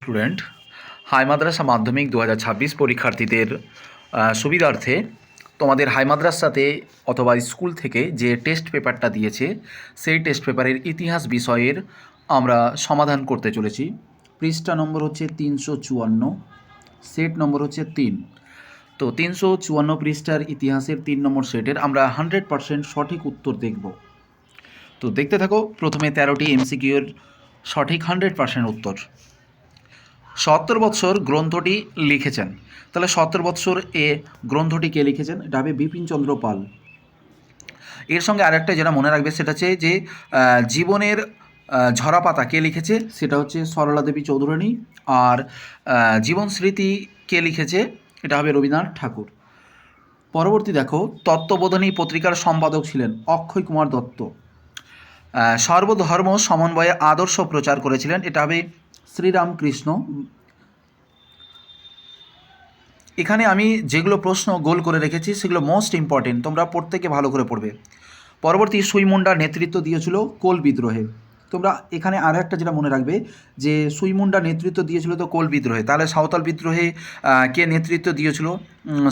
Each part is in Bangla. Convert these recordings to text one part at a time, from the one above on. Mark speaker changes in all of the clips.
Speaker 1: স্টুডেন্ট, হাই মাদ্রাসা মাধ্যমিক 2026 পরীক্ষার্থীদের সুবিধার্থে তোমাদের হাই মাদ্রাসাতে অথবা স্কুল থেকে যে টেস্ট পেপারটা দিয়েছে সেই টেস্ট পেপারের ইতিহাস বিষয়ের আমরা সমাধান করতে চলেছি। পৃষ্ঠা নম্বর হচ্ছে 354, সেট নম্বর হচ্ছে 3। তো 354 পৃষ্ঠার ইতিহাসের 3 নম্বর সেটের আমরা 100% সঠিক উত্তর দেখব। তো দেখতে থাকো। প্রথমে 13টি এমসিকিউর সঠিক 100% উত্তর। 70 বৎসর গ্রন্থটি লিখেছেন, তাহলে 70 বৎসর এ গ্রন্থটি কে লিখেছেন? এটা হবে বিপিনচন্দ্র পাল। এর সঙ্গে আরেকটা যেটা মনে রাখবে সেটা হচ্ছে যে জীবনের ঝরাপাতা কে লিখেছে? সেটা হচ্ছে সরলা দেবী চৌধুরানী। আর জীবন স্মৃতি কে লিখেছে? এটা হবে রবীন্দ্রনাথ ঠাকুর। পরবর্তী দেখো, তত্ত্ববোধিনী পত্রিকার সম্পাদক ছিলেন অক্ষয় কুমার দত্ত। সর্বধর্ম সমন্বয়ে আদর্শ প্রচার করেছিলেন, এটা হবে শ্রীরামকৃষ্ণ। এখানে আমি যেগুলো প্রশ্ন গোল করে রেখেছি সেগুলো মোস্ট ইম্পর্টেন্ট, তোমরা প্রত্যেকে ভালো করে পড়বে। পরবর্তী, সুইমুন্ডা নেতৃত্ব দিয়েছিল কোল বিদ্রোহে। তোমরা এখানে আরও একটা যেটা মনে রাখবে যে সুইমুন্ডা নেতৃত্ব দিয়েছিল তো কোল বিদ্রোহে, তাহলে সাঁওতাল বিদ্রোহে কে নেতৃত্ব দিয়েছিল?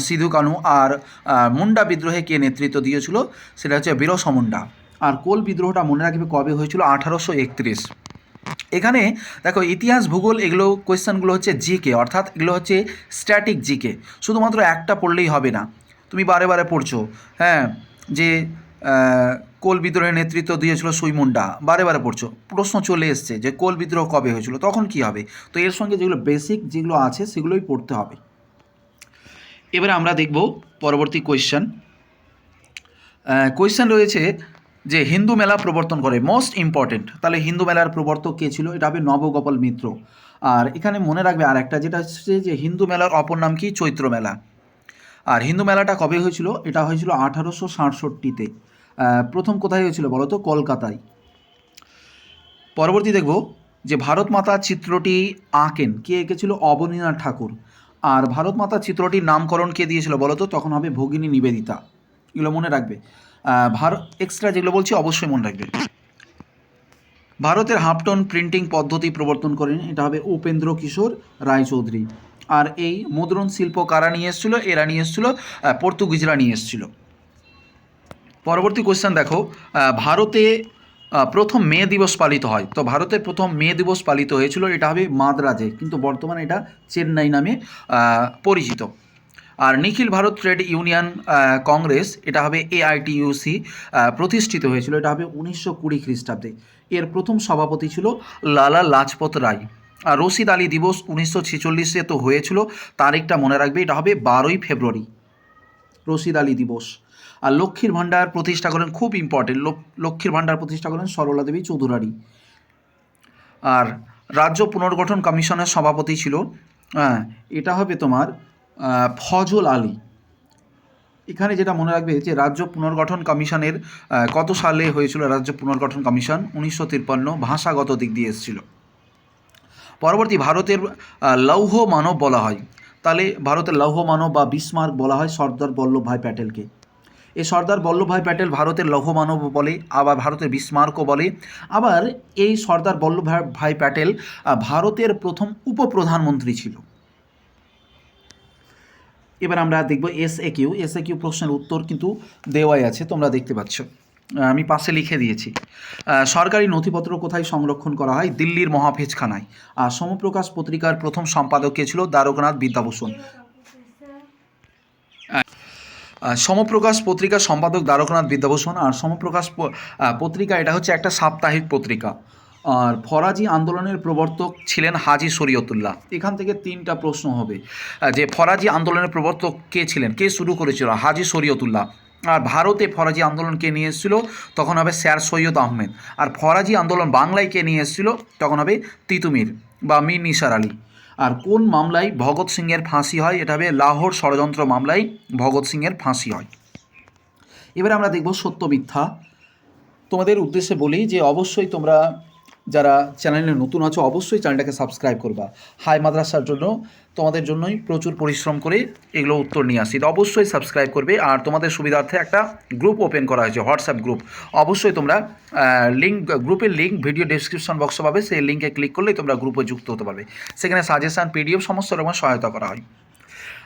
Speaker 1: সিধু কানু। আর মুন্ডা বিদ্রোহে কে নেতৃত্ব দিয়েছিল? সেটা হচ্ছে বিরসা মুন্ডা। আর কোল বিদ্রোহটা মনে রাখবে কবে হয়েছিল? 1831। এখানে দেখো, ইতিহাস ভূগোল এগুলো কোয়েশ্চেনগুলো হচ্ছে জিকে, অর্থাৎ এগুলো হচ্ছে স্ট্যাটিক জিকে। শুধুমাত্র একটা পড়লেই হবে না, তুমি বারে বারে পড়ছো। হ্যাঁ, যে কোল বিদ্রোহের নেতৃত্ব দিয়েছিল সুইমুন্ডা, বারে বারে পড়ছো, প্রশ্ন চলে এসছে যে কোল বিদ্রোহ কবে হয়েছিল, তখন কি হবে? তো এর সঙ্গে যেগুলো বেসিক যেগুলো আছে সেগুলোই পড়তে হবে। এবারে আমরা দেখব পরবর্তী কোয়েশ্চেন রয়েছে যে হিন্দু মেলা প্রবর্তন করে, মোস্ট ইম্পর্টেন্ট। তাহলে হিন্দু মেলার প্রবর্তক কে ছিল? এটা হবে নবগোপাল মিত্র। আর এখানে মনে রাখবে আর একটা যেটা হচ্ছে যে হিন্দু মেলার অপর নাম কি? চৈত্র মেলা। আর হিন্দু মেলাটা কবে হয়েছিল? এটা হয়েছিল 1867-তে। প্রথম কোথায় হয়েছিল বলো তো? কলকাতায়। পরবর্তী দেখব যে ভারত মাতা চিত্রটি আঁকেন কে এঁকেছিল? অবনীন্দ্রনাথ ঠাকুর। আর ভারত মাতা চিত্রটির নামকরণ কে দিয়েছিল বলো তো? তখন হবে ভগিনী নিবেদিতা। এগুলো মনে রাখবে। এক্সট্রা যেগুলো বলছি অবশ্যই মনে রাখবে। ভারতের হাফটন প্রিন্টিং পদ্ধতি প্রবর্তন করেন, এটা হবে উপেন্দ্র কিশোর রায়চৌধুরী। আর এই মুদ্রণ শিল্প কারা নিয়ে এসেছিল? এরা নিয়ে এসেছিল পর্তুগিজরা নিয়ে এসেছিল। পরবর্তী কোয়েশ্চেন দেখো, ভারতে প্রথম মে দিবস পালিত হয়। তো ভারতের প্রথম মে দিবস পালিত হয়েছিল, এটা হবে মাদ্রাজে, কিন্তু বর্তমানে এটা চেন্নাই নামে পরিচিত। আর নিখিল ভারত ট্রেড ইউনিয়ন কংগ্রেস, এটা হবে AITUC, প্রতিষ্ঠিত হয়েছিল, এটা হবে 1920 খ্রিস্টাব্দে। এর প্রথম সভাপতি ছিল লালা লাজপত রায়। আর রশিদ আলী দিবস 1946-এ তো হয়েছিল, তারিখটা মনে রাখবে, এটা হবে 12ই ফেব্রুয়ারি, রশিদ আলী দিবস। আর লক্ষ্মীর ভাণ্ডার প্রতিষ্ঠা করেন, খুব ইম্পর্টেন্ট, লক্ষ্মীর ভাণ্ডার প্রতিষ্ঠা করেন সরলা দেবী চৌধুরানী। আর রাজ্য পুনর্গঠন কমিশনের সভাপতি ছিল, এটা হবে তোমার ফজল আলী। এখানে যেটা মনে রাখবে যে রাজ্য পুনর্গঠন কমিশনের কত সালে হয়েছিল? রাজ্য পুনর্গঠন কমিশন 1953, ভাষাগত দিক দিয়ে এসেছিল। পরবর্তী, ভারতের লৌহ মানব বলা হয়, তাহলে ভারতের লৌহ মানব বা বিসমার্ক বলা হয় সর্দার বল্লভভাই প্যাটেলকে। এই সর্দার বল্লভভাই প্যাটেল ভারতের লৌহ মানব বলে, আবার ভারতের বিসমার্কও বলে। আবার এই সর্দার বল্লভভাই প্যাটেল ভারতের প্রথম উপপ্রধানমন্ত্রী ছিল। এবার আমরা দেখব এসএকিউ প্রশ্নের উত্তর কিন্তু দেওয়াই আছে, তোমরা দেখতে পাচ্ছ, আমি পাশে লিখে দিয়েছি। সরকারি নথিপত্র কোথায় সংরক্ষণ করা হয়? দিল্লির মহাফেজখানায়। আর সমপ্রকাশ পত্রিকার প্রথম সম্পাদক কে ছিল? দ্বারকানাথ বিদ্যাভূষণ। সমপ্রকাশ পত্রিকার সম্পাদক দ্বারকানাথ বিদ্যাভূষণ। আর সমপ্রকাশ পত্রিকা এটা হচ্ছে একটা সাপ্তাহিক পত্রিকা। আর ফরাজি আন্দোলনের প্রবর্তক ছিলেন হাজি শরীয়তুল্লাহ। এখান থেকে 3টা প্রশ্ন হবে যে ফরাজি আন্দোলনের প্রবর্তক কে ছিলেন, কে শুরু করেছিল? হাজি শরীয়তুল্লাহ। আর ভারতে ফরাজি আন্দোলন কে নিয়ে এসেছিল? তখন হবে স্যার সৈয়দ আহমেদ। আর ফরাজি আন্দোলন বাংলায় কে নিয়ে এসেছিল? তখন হবে তিতুমির বা মীর নিসার আলী। আর কোন মামলায় ভগৎ সিংয়ের ফাঁসি হয়? এটা হবে লাহোর ষড়যন্ত্র মামলায় ভগৎ সিংয়ের ফাঁসি হয়। এবার আমরা দেখব সত্য মিথ্যা। তোমাদের উদ্দেশ্যে বলি যে অবশ্যই তোমরা যারা চ্যানেলে নতুন আছো অবশ্যই চ্যানেলটাকে সাবস্ক্রাইব করবা। হাই মাদ্রাসার জন্য তোমাদের জন্যই প্রচুর পরিশ্রম করে এগুলো উত্তর নিয়ে আসি, তো অবশ্যই সাবস্ক্রাইব করবে। আর তোমাদের সুবিধার্থে একটা গ্রুপ ওপেন করা হয়েছে, হোয়াটসঅ্যাপ গ্রুপ। অবশ্যই তোমরা গ্রুপের লিঙ্ক ভিডিও ডেসক্রিপশন বক্সে পাবে, সেই লিঙ্কে ক্লিক করলেই তোমরা গ্রুপে যুক্ত হতে পারবে। সেখানে সাজেশান, পিডিএফ সমস্ত রকমের সহায়তা করা হয়।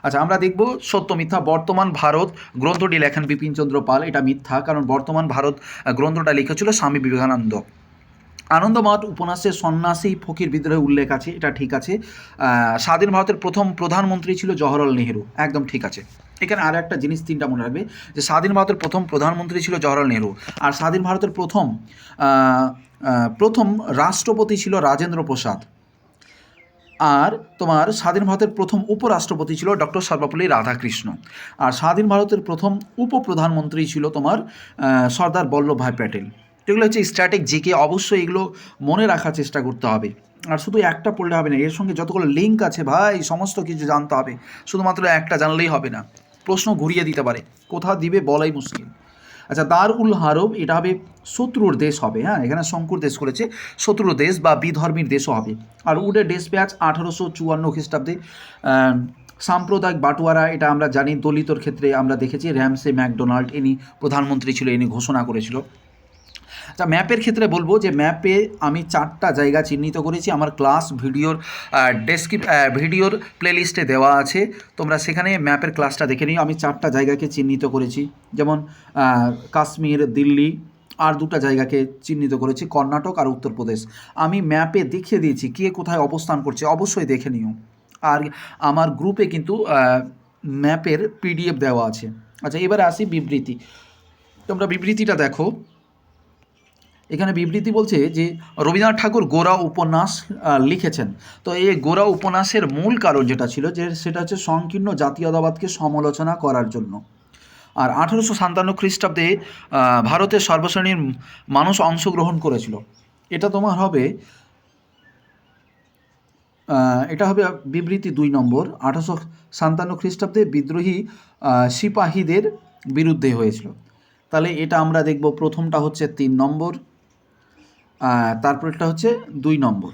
Speaker 1: আচ্ছা, আমরা দেখব সত্য মিথ্যা। বর্তমান ভারত গ্রন্থটি লেখেন বিপিনচন্দ্র পাল। এটা মিথ্যা, কারণ বর্তমান ভারত গ্রন্থটা লিখেছিল স্বামী বিবেকানন্দ। আনন্দমঠ উপন্যাসে সন্ন্যাসী ফকির বিদ্রোহের উল্লেখ আছে, এটা ঠিক আছে। স্বাধীন ভারতের প্রথম প্রধানমন্ত্রী ছিল জওহরলাল নেহেরু, একদম ঠিক আছে। এখানে আর একটা জিনিস তিনটা মনে রাখবে, যে স্বাধীন ভারতের প্রথম প্রধানমন্ত্রী ছিল জওহরলাল নেহেরু, আর স্বাধীন ভারতের প্রথম রাষ্ট্রপতি ছিল রাজেন্দ্র প্রসাদ, আর তোমার স্বাধীন ভারতের প্রথম উপরাষ্ট্রপতি ছিল ডক্টর সর্বপল্লী রাধাকৃষ্ণ, আর স্বাধীন ভারতের প্রথম উপপ্রধানমন্ত্রী ছিল তোমার সর্দার বল্লভভাই প্যাটেল। এগুলো হচ্ছে স্ট্র্যাটেজিক জিকে, অবশ্যই এগুলো মনে রাখার চেষ্টা করতে হবে। আর শুধু একটা পড়লে হবে না, এর সঙ্গে যতগুলো লিঙ্ক আছে ভাই সমস্ত কিছু জানতে হবে, শুধুমাত্র একটা জানলেই হবে না, প্রশ্ন ঘুরিয়ে দিতে পারে, কোথা দিবে বলাই মুশকিল। আচ্ছা, দার উল হারব এটা হবে শত্রুর দেশ হবে, হ্যাঁ, এখানে শঙ্কুর দেশ করেছে, শত্রুর দেশ বা বিধর্মীর দেশও হবে। আর উডে ডেসপ্যাচ 1854 খ্রিস্টাব্দে। সাম্প্রদায়িক বাটোয়ারা এটা আমরা জানি, দলিতর ক্ষেত্রে আমরা দেখেছি র্যামসে ম্যাকডোনাল্ড, ইনি প্রধানমন্ত্রী ছিল, ইনি ঘোষণা করেছিল। আচ্ছা, ম্যাপের ক্ষেত্রে বলবো যে ম্যাপে আমি 4টা জায়গা চিহ্নিত করেছি, আমার ক্লাস ভিডিওর প্লেলিস্টে দেওয়া আছে, তোমরা সেখানে ম্যাপের ক্লাসটা দেখে নিও। আমি 4টা জায়গাকে চিহ্নিত করেছি, যেমন কাশ্মীর, দিল্লি, আর 2টা জায়গাকে চিহ্নিত করেছি, কর্ণাটক আর উত্তরপ্রদেশ। আমি ম্যাপে দেখিয়ে দিয়েছি কে কোথায় অবস্থান করছে, অবশ্যই দেখে নিও। আর আমার গ্রুপে কিন্তু ম্যাপের পিডিএফ দেওয়া আছে। আচ্ছা, এবারে আসি বিবৃতি। তোমরা বিবৃতিটা দেখো, এখানে বিবৃতি বলছে যে রবীন্দ্রনাথ ঠাকুর গোরা উপন্যাস লিখেছেন। তো এই গোরা উপন্যাসের মূল কারণ যেটা ছিল, যে সেটা হচ্ছে সংকীর্ণ জাতীয়তাবাদকে সমালোচনা করার জন্য। আর 1857 খ্রিস্টাব্দে ভারতের সর্বশ্রেণীর মানুষ অংশগ্রহণ করেছিল। এটা তোমার হবে বিবৃতি 2 নম্বর। 1857 খ্রিস্টাব্দে বিদ্রোহী সিপাহীদের বিরুদ্ধে হয়েছিল। তাহলে এটা আমরা দেখব, প্রথমটা হচ্ছে 3 নম্বর, তারপরেরটা হচ্ছে 2 নম্বর।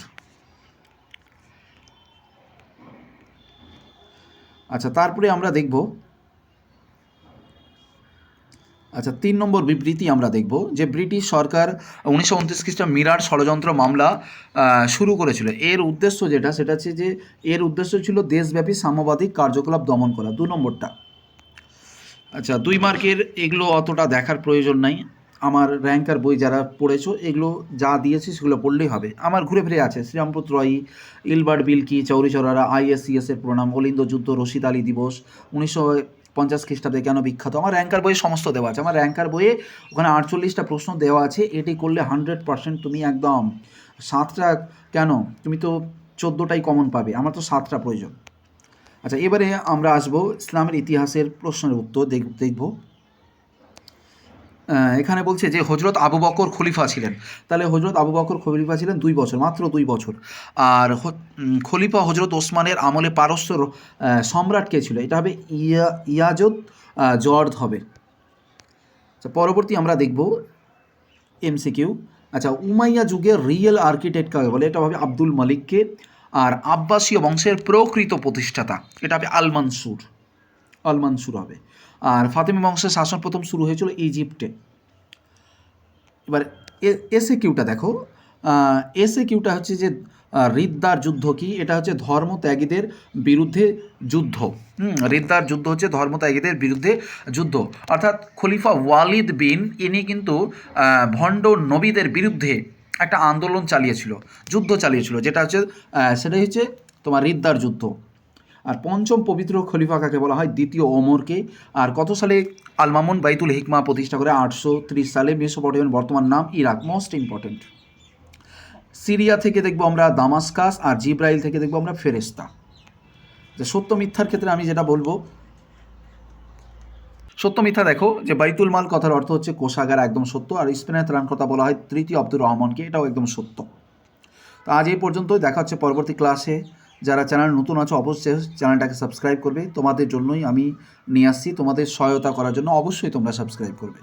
Speaker 1: আচ্ছা, তারপরে আমরা দেখব, আচ্ছা 3 নম্বর বিবৃতি আমরা দেখব, যে ব্রিটিশ সরকার 1929 খ্রিস্টাব্দে মিরাট ষড়যন্ত্র মামলা শুরু করেছিল। এর উদ্দেশ্য যেটা, সেটা হচ্ছে যে এর উদ্দেশ্য ছিল দেশব্যাপী সাম্যবাদী কার্যকলাপ দমন করা। 2 নম্বরটা। আচ্ছা, 2 মার্কের এগুলো অতটা দেখার প্রয়োজন নাই, আমার র্যাঙ্কার বই যারা পড়েছো এগুলো যা দিয়েছি সেগুলো পড়লেই হবে। আমার ঘুরে ফিরে আছে শ্রীরামপুর রয়, ইলবার্ট বিলকি, চৌরি চৌরারা, আইএসসিএসের প্রণাম, অলিন্দ যুদ্ধ, রশিদ আলী দিবস, 1950 খ্রিস্টাব্দে কেন বিখ্যাত। আমার র্যাঙ্কার বইয়ে সমস্ত দেওয়া আছে, আমার র্যাঙ্কার বইয়ে ওখানে 48টা প্রশ্ন দেওয়া আছে। এটি করলে 100% তুমি একদম 7টা, কেন তুমি তো 14টাই কমন পাবে, আমার তো 7টা প্রয়োজন। আচ্ছা, এবারে আমরা আসবো ইসলামের ইতিহাসের প্রশ্নের উত্তর দেখব। এখানে বলছে যে হজরত আবু বকর খলিফা ছিলেন। তাহলে হজরত আবু বকর খলিফা ছিলেন 2 বছর, মাত্র 2 বছর। আর খলিফা হজরত ওসমানের আমলে পারস্য সম্রাট কে ছিল, এটা হবে ইয়াজুদ জর্দ হবে। আচ্ছা, পরবর্তী আমরা দেখব এমসিকিউ। আচ্ছা, উমাইয়া যুগের রিয়েল আর্কিটেক্ট কাকে বলে, এটা হবে আব্দুল মালিককে। আর আব্বাসীয় বংশের প্রকৃত প্রতিষ্ঠাতা, এটা হবে আল মানসুর হবে। আর ফাতেমি বংশের শাসন প্রথম শুরু হয়েছিল ইজিপ্টে। এবার এসে কিউটা দেখো, এসে কিউটা হচ্ছে যে রিদ্দার যুদ্ধ কি, এটা হচ্ছে ধর্মত্যাগীদের বিরুদ্ধে যুদ্ধ। রিদ্দার যুদ্ধ হচ্ছে ধর্মত্যাগীদের বিরুদ্ধে যুদ্ধ, অর্থাৎ খলিফা ওয়ালিদ বিন ইনি কিন্তু ভণ্ড নবীদের বিরুদ্ধে একটা আন্দোলন চালিয়েছিল, যুদ্ধ চালিয়েছিল, সেটাই হচ্ছে তোমার রিদ্দার যুদ্ধ। আর পঞ্চম পবিত্র খলিফা কাকে বলা হয়, দ্বিতীয় ওমরকে। আর কত সালে আল মামুন বাইতুল হিকমা প্রতিষ্ঠা করে, 830 সালে। মেসোপটেমিয়ার বর্তমান নাম ইরাক, মোস্ট ইম্পর্টেন্ট। সিরিয়া থেকে দেখবো আমরা দামাস্কাস, আর জিব্রাইল থেকে দেখবো আমরা ফেরেস্তা। যে সত্য মিথ্যার ক্ষেত্রে আমি যেটা বলবো, সত্য মিথ্যা দেখো, যে বাইতুল মাল কথার অর্থ হচ্ছে কোষাগার, একদম সত্য। আর স্পেনের ত্রাণ কথা বলা হয় তৃতীয় আব্দুর রহমানকে, এটাও একদম সত্য। তো আজ এই পর্যন্তই, দেখা হচ্ছে পরবর্তী ক্লাসে। যারা চ্যানেল নতুন আছো অবশ্যই চ্যানেলটাকে সাবস্ক্রাইব করবে, তোমাদের জন্যই আমি নিয়ে আসছি, তোমাদের সহায়তা করার জন্য অবশ্যই তোমরা সাবস্ক্রাইব করবে।